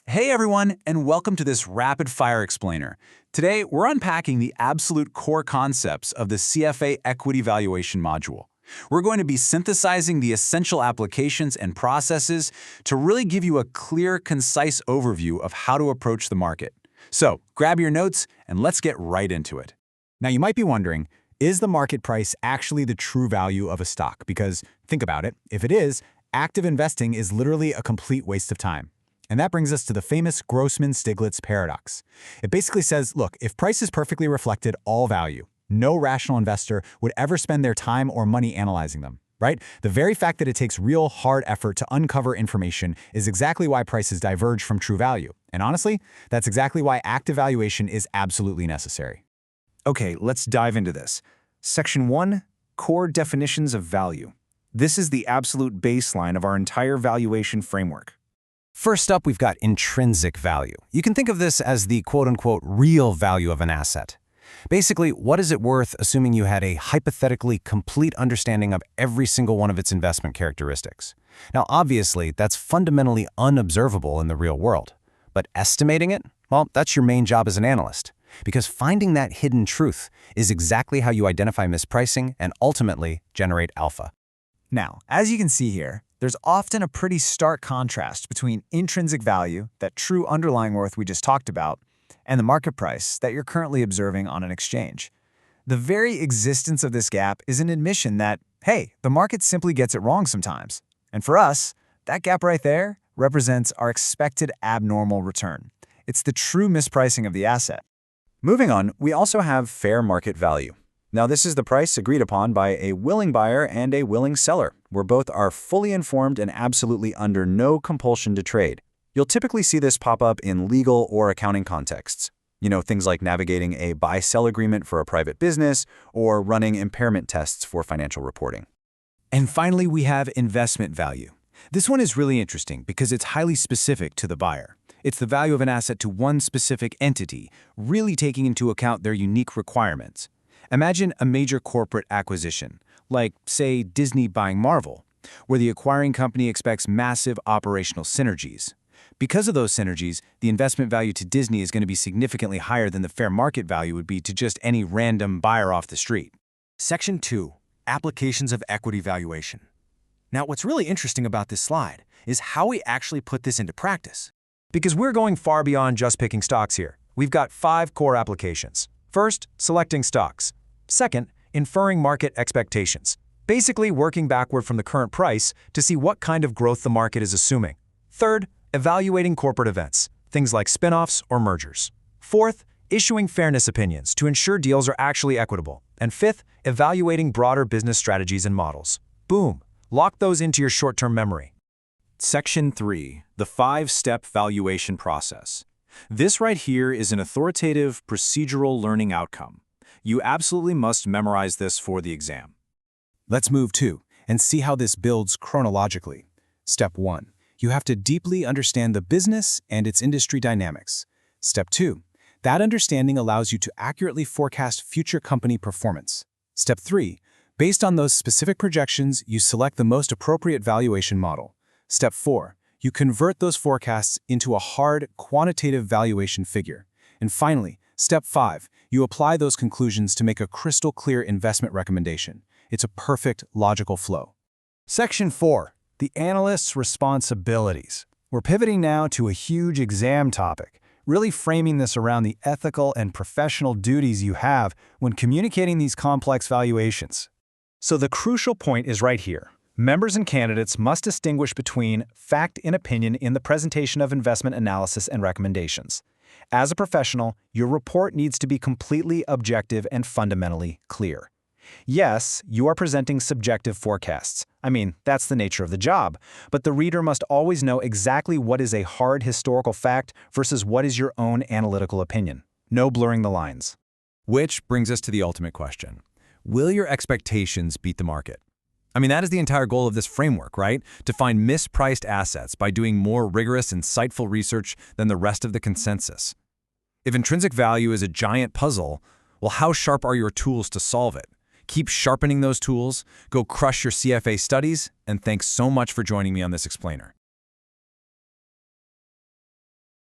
Hey everyone, and welcome to this rapid fire explainer. Today, we're unpacking the absolute core concepts of the CFA Equity Valuation module. We're going to be synthesizing the essential applications and processes to really give you a clear, concise overview of how to approach the market. So, grab your notes and let's get right into it. Now, you might be wondering, is the market price actually the true value of a stock? Because think about it, if it is, active investing is literally a complete waste of time. And that brings us to the famous Grossman-Stiglitz paradox. It basically says, look, if prices perfectly reflected all value, no rational investor would ever spend their time or money analyzing them, right? The very fact that it takes real, hard effort to uncover information is exactly why prices diverge from true value. And honestly, that's exactly why active valuation is absolutely necessary. Okay, let's dive into this. Section 1, Core Definitions of Value. This is the absolute baseline of our entire valuation framework. First up, we've got intrinsic value. You can think of this as the quote-unquote real value of an asset. Basically, what is it worth assuming you had a hypothetically complete understanding of every single one of its investment characteristics? Now, obviously, that's fundamentally unobservable in the real world. But estimating it? Well, that's your main job as an analyst. Because finding that hidden truth is exactly how you identify mispricing and ultimately generate alpha. Now, as you can see here, there's often a pretty stark contrast between intrinsic value, that true underlying worth we just talked about, and the market price that you're currently observing on an exchange. The very existence of this gap is an admission that, hey, the market simply gets it wrong sometimes. And for us, that gap right there represents our expected abnormal return. It's the true mispricing of the asset. Moving on, we also have fair market value. Now, this is the price agreed upon by a willing buyer and a willing seller, where both are fully informed and absolutely under no compulsion to trade. You'll typically see this pop up in legal or accounting contexts. Things like navigating a buy-sell agreement for a private business or running impairment tests for financial reporting. And finally, we have investment value. This one is really interesting because it's highly specific to the buyer. It's the value of an asset to one specific entity, really taking into account their unique requirements. Imagine a major corporate acquisition, like, say, Disney buying Marvel, where the acquiring company expects massive operational synergies. Because of those synergies, the investment value to Disney is going to be significantly higher than the fair market value would be to just any random buyer off the street. Section 2, Applications of Equity Valuation. Now, what's really interesting about this slide is how we actually put this into practice. Because we're going far beyond just picking stocks here. We've got 5 core applications. First, selecting stocks. Second, inferring market expectations. Basically working backward from the current price to see what kind of growth the market is assuming. Third, evaluating corporate events, things like spin-offs or mergers. Fourth, issuing fairness opinions to ensure deals are actually equitable. And fifth, evaluating broader business strategies and models. Boom! Lock those into your short-term memory. Section 3, the 5-step valuation process. This right here is an authoritative procedural learning outcome. You absolutely must memorize this for the exam. Let's move to and see how this builds chronologically. Step 1. You have to deeply understand the business and its industry dynamics. Step 2. That understanding allows you to accurately forecast future company performance. Step 3. Based on those specific projections, you select the most appropriate valuation model. Step 4. You convert those forecasts into a hard, quantitative valuation figure. And finally, Step 5. You apply those conclusions to make a crystal clear investment recommendation. It's a perfect, logical flow. Section 4. The analyst's responsibilities. We're pivoting now to a huge exam topic, really framing this around the ethical and professional duties you have when communicating these complex valuations. So the crucial point is right here. Members and candidates must distinguish between fact and opinion in the presentation of investment analysis and recommendations. As a professional, your report needs to be completely objective and fundamentally clear. Yes, you are presenting subjective forecasts. That's the nature of the job. But the reader must always know exactly what is a hard historical fact versus what is your own analytical opinion. No blurring the lines. Which brings us to the ultimate question. Will your expectations beat the market? That is the entire goal of this framework, right? To find mispriced assets by doing more rigorous, insightful research than the rest of the consensus. If intrinsic value is a giant puzzle, well, how sharp are your tools to solve it? Keep sharpening those tools, go crush your CFA studies, and thanks so much for joining me on this explainer.